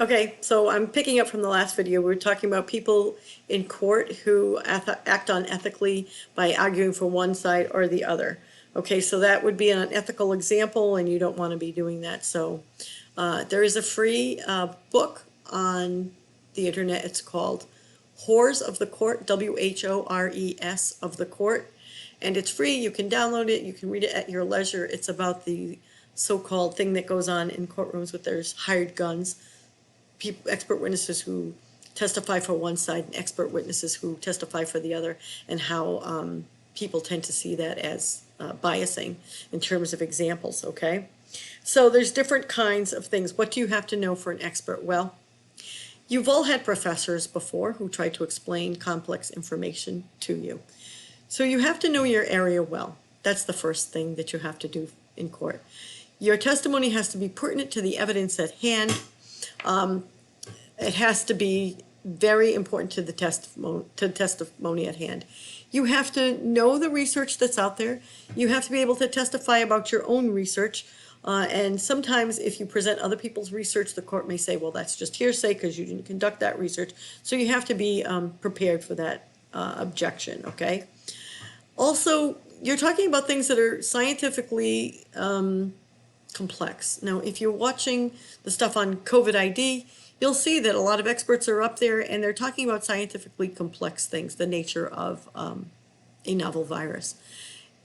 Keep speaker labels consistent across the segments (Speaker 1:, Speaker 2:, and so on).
Speaker 1: Okay, so I'm picking up from the last video. We were talking about people in court who act unethically by arguing for one side or the other. Okay, so that would be an unethical example, and you don't want to be doing that. So there is a free book on the internet. It's called Whores of the Court, WHORES of the Court, and it's free. You can download it. You can read it at your leisure. It's about the so-called thing that goes on in courtrooms with there's hired guns. Expert witnesses who testify for one side and expert witnesses who testify for the other, and how people tend to see that as biasing in terms of examples, okay? So there's different kinds of things. What do you have to know for an expert? Well, you've all had professors before who tried to explain complex information to you. So you have to know your area well. That's the first thing that you have to do in court. Your testimony has to be pertinent to the evidence at hand. It has to be very important to the testimony at hand. You have to know the research that's out there. You have to be able to testify about your own research. And sometimes if you present other people's research, the court may say, well, that's just hearsay because you didn't conduct that research. So you have to be prepared for that objection, okay? Also, you're talking about things that are scientifically complex. Now, if you're watching the stuff on COVID ID, you'll see that a lot of experts are up there and they're talking about scientifically complex things, the nature of a novel virus.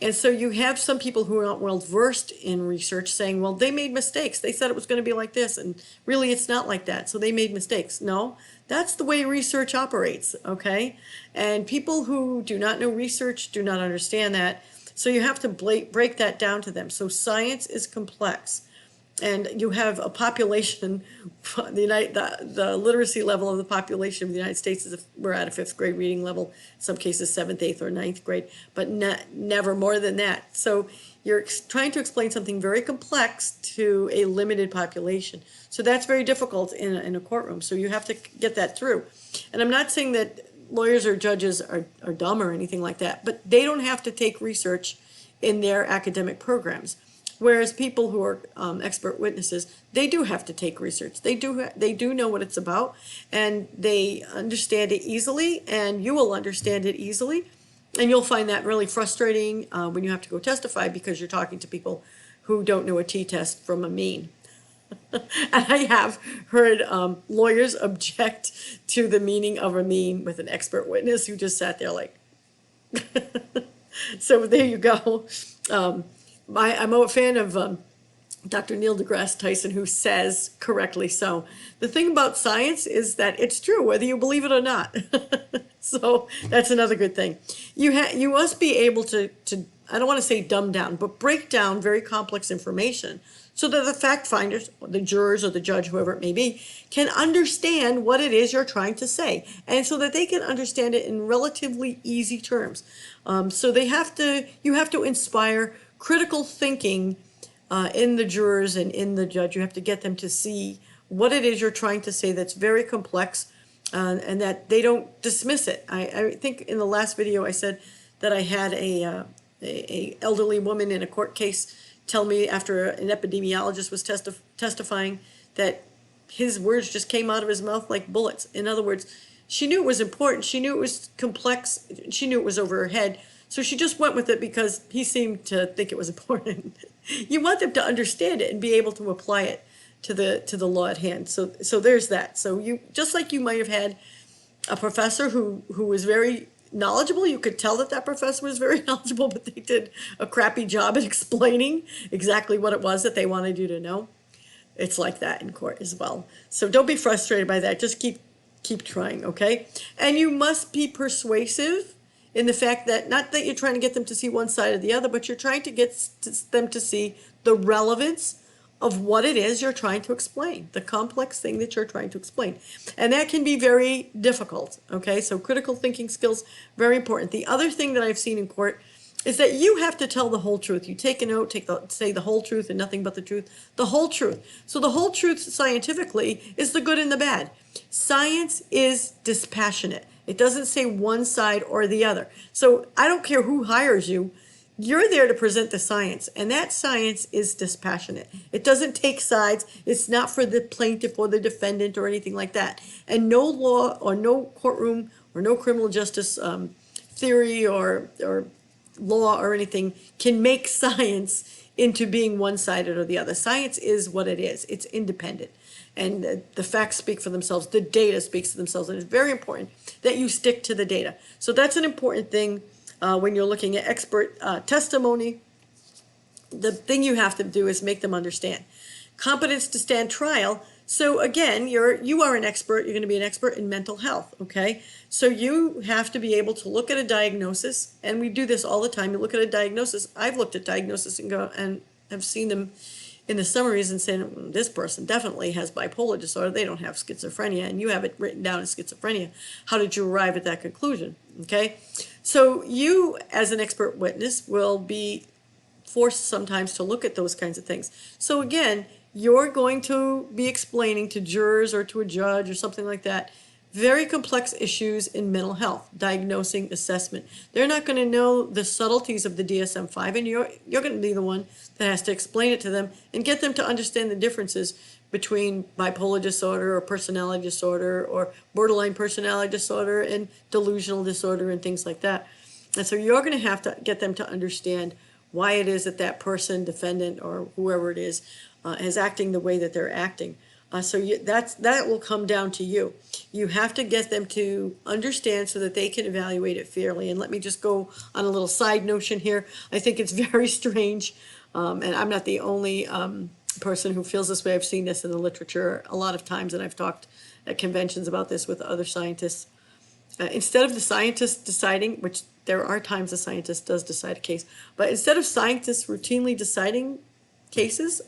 Speaker 1: And so you have some people who are not well versed in research saying, well, they made mistakes. They said it was going to be like this, and really it's not like that, so they made mistakes. No, that's the way research operates, okay? And people who do not know research do not understand that. So you have to break that down to them. So science is complex, and you have a population. The literacy level of the population of the United States is we're at a 5th grade reading level, in some cases 7th, 8th, or 9th grade, but never more than that. So you're trying to explain something very complex to a limited population. So that's very difficult in a courtroom. So you have to get that through. And I'm not saying that lawyers or judges are dumb or anything like that, but they don't have to take research in their academic programs. Whereas people who are expert witnesses, they do have to take research. They do know what it's about, and they understand it easily, and you will understand it easily. And you'll find that really frustrating when you have to go testify because you're talking to people who don't know a t-test from a mean. And I have heard lawyers object to the meaning of a mean with an expert witness who just sat there like, so there you go. I'm a fan of Dr. Neil deGrasse Tyson, who says correctly so, the thing about science is that it's true whether you believe it or not. So that's another good thing. You must be able to I don't want to say dumb down, but break down very complex information so that the fact finders, the jurors or the judge, whoever it may be, can understand what it is you're trying to say, and so that they can understand it in relatively easy terms. So you have to inspire critical thinking in the jurors and in the judge. You have to get them to see what it is you're trying to say that's very complex, and that they don't dismiss it. I think in the last video I said that I had a elderly woman in a court case tell me after an epidemiologist was testifying that his words just came out of his mouth like bullets. In other words, she knew it was important. She knew it was complex. She knew it was over her head. So she just went with it because he seemed to think it was important. You want them to understand it and be able to apply it to the law at hand. So there's that. So you, just like you might have had a professor who was very knowledgeable, you could tell that professor was very knowledgeable, but they did a crappy job at explaining exactly what it was that they wanted you to know. It's like that in court as well. So don't be frustrated by that. Just keep trying, okay? And you must be persuasive in the fact that, not that you're trying to get them to see one side or the other, but you're trying to get them to see the relevance of what it is you're trying to explain, the complex thing that you're trying to explain. And that can be very difficult, okay? So critical thinking skills, very important. The other thing that I've seen in court is that you have to tell the whole truth. You take a note, say the whole truth and nothing but the truth, the whole truth. So the whole truth scientifically is the good and the bad. Science is dispassionate. It doesn't say one side or the other. So I don't care who hires you. You're there to present the science, and that science is dispassionate. It doesn't take sides. It's not for the plaintiff or the defendant or anything like that. And no law or no courtroom or no criminal justice theory or law or anything can make science into being one-sided or the other. Science is what it is. It's independent. And the facts speak for themselves. The data speaks for themselves. And it's very important that you stick to the data. So that's an important thing when you're looking at expert testimony. The thing you have to do is make them understand. Competence to stand trial. So again, you are an expert. You're going to be an expert in mental health, okay? So you have to be able to look at a diagnosis, and we do this all the time. You look at a diagnosis. I've looked at diagnosis and have seen them in the summaries and saying, this person definitely has bipolar disorder. They don't have schizophrenia, and you have it written down as schizophrenia. How did you arrive at that conclusion? Okay? So you, as an expert witness, will be forced sometimes to look at those kinds of things. So again, you're going to be explaining to jurors or to a judge or something like that very complex issues in mental health, diagnosing, assessment. They're not going to know the subtleties of the DSM-5, and you're going to be the one that has to explain it to them and get them to understand the differences between bipolar disorder or personality disorder or borderline personality disorder and delusional disorder and things like that. And so you're going to have to get them to understand why it is that that person, defendant, or whoever it is acting the way that they're acting. That will come down to you. You have to get them to understand so that they can evaluate it fairly. And let me just go on a little side notion here. I think it's very strange, and I'm not the only person who feels this way. I've seen this in the literature a lot of times, and I've talked at conventions about this with other scientists. Instead of the scientist deciding, which there are times a scientist does decide a case, but instead of scientists routinely deciding cases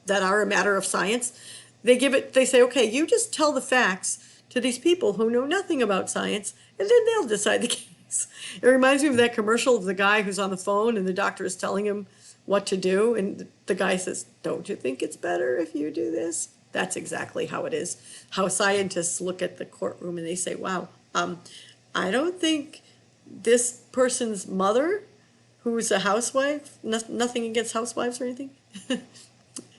Speaker 1: that are a matter of science, they say, okay, you just tell the facts to these people who know nothing about science, and then they'll decide the case. It reminds me of that commercial of the guy who's on the phone and the doctor is telling him what to do, and the guy says, don't you think it's better if you do this? That's exactly how it is. How scientists look at the courtroom and they say, wow, I don't think this person's mother, who's a housewife, nothing against housewives or anything,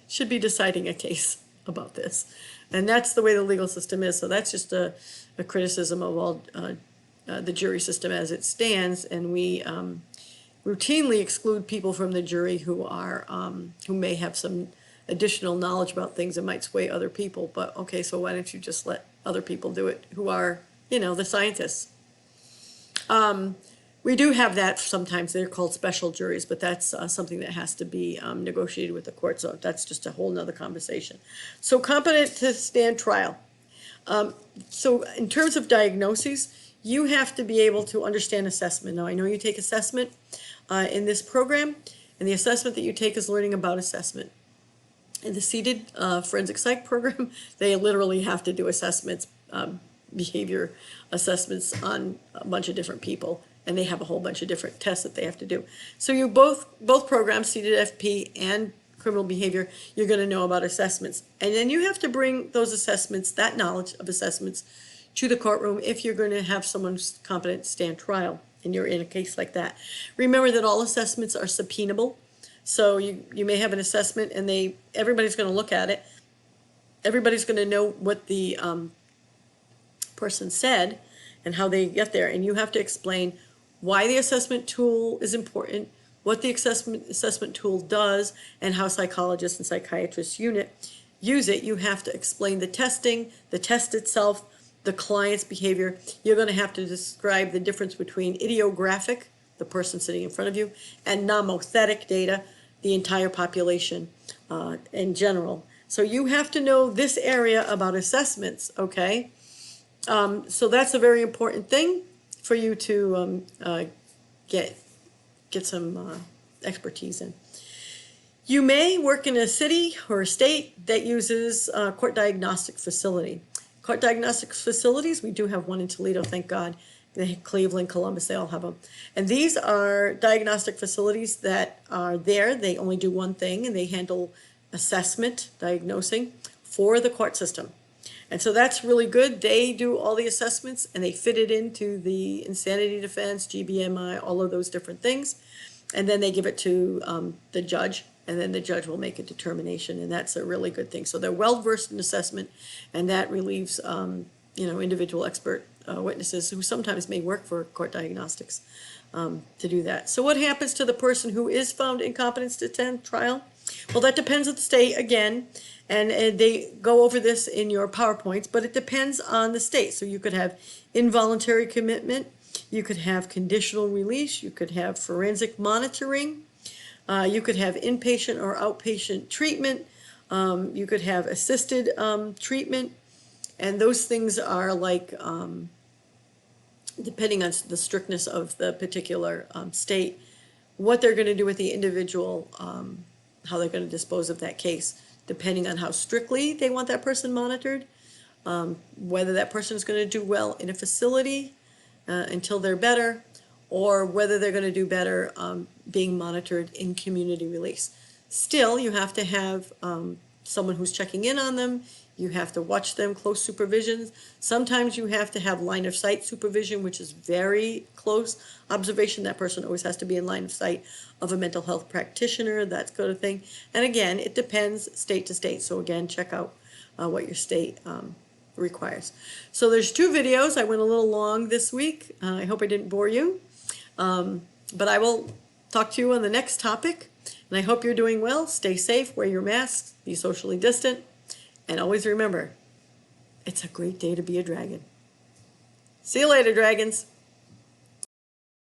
Speaker 1: should be deciding a case about this. And that's the way the legal system is. So that's just a criticism of all the jury system as it stands. And we routinely exclude people from the jury who may have some additional knowledge about things that might sway other people. But okay, so why don't you just let other people do it who are, the scientists? We do have that sometimes. They're called special juries, but that's something that has to be negotiated with the court. So that's just a whole nother conversation. So competent to stand trial. So in terms of diagnoses, you have to be able to understand assessment. Now, I know you take assessment in this program, and the assessment that you take is learning about assessment. In the seated forensic psych program, they literally have to do assessments, behavior assessments on a bunch of different people, and they have a whole bunch of different tests that they have to do. So you both programs, seated FP and criminal behavior, you're going to know about assessments. And then you have to bring those assessments, that knowledge of assessments, to the courtroom if you're going to have someone who's competent to stand trial and you're in a case like that. Remember that all assessments are subpoenable. So you may have an assessment and everybody's going to look at it. Everybody's going to know what the person said and how they get there. And you have to explain why the assessment tool is important, what the assessment tool does, and how psychologists and psychiatrists use it. You have to explain the testing, the test itself, the client's behavior. You're going to have to describe the difference between idiographic, the person sitting in front of you, and nomothetic data, the entire population in general. So you have to know this area about assessments, okay? So that's a very important thing for you to get some expertise in. You may work in a city or a state that uses a court diagnostic facility. Court diagnostic facilities, we do have one in Toledo, thank God. Cleveland, Columbus, they all have them. And these are diagnostic facilities that are there. They only do one thing, and they handle assessment, diagnosing, for the court system. And so that's really good. They do all the assessments, and they fit it into the insanity defense, GBMI, all of those different things. And then they give it to the judge, and then the judge will make a determination, and that's a really good thing. So they're well versed in assessment, and that relieves individual expert witnesses who sometimes may work for court diagnostics to do that. So what happens to the person who is found incompetent to attend trial? Well, that depends on the state again, and they go over this in your PowerPoints, but it depends on the state. So you could have involuntary commitment, you could have conditional release, you could have forensic monitoring, you could have inpatient or outpatient treatment, you could have assisted treatment, and those things are like, depending on the strictness of the particular state, what they're going to do with the individual, how they're going to dispose of that case, depending on how strictly they want that person monitored, whether that person is going to do well in a facility until they're better, or whether they're going to do better being monitored in community release. Still, you have to have someone who's checking in on them. You have to watch them, close supervision. Sometimes you have to have line of sight supervision, which is very close observation. That person always has to be in line of sight of a mental health practitioner, that kind of thing. And again, it depends state to state. So again, check out what your state requires. So there's 2 videos. I went a little long this week. I hope I didn't bore you. But I will talk to you on the next topic. And I hope you're doing well. Stay safe, wear your masks, be socially distant. And always remember, it's a great day to be a dragon. See you later, dragons.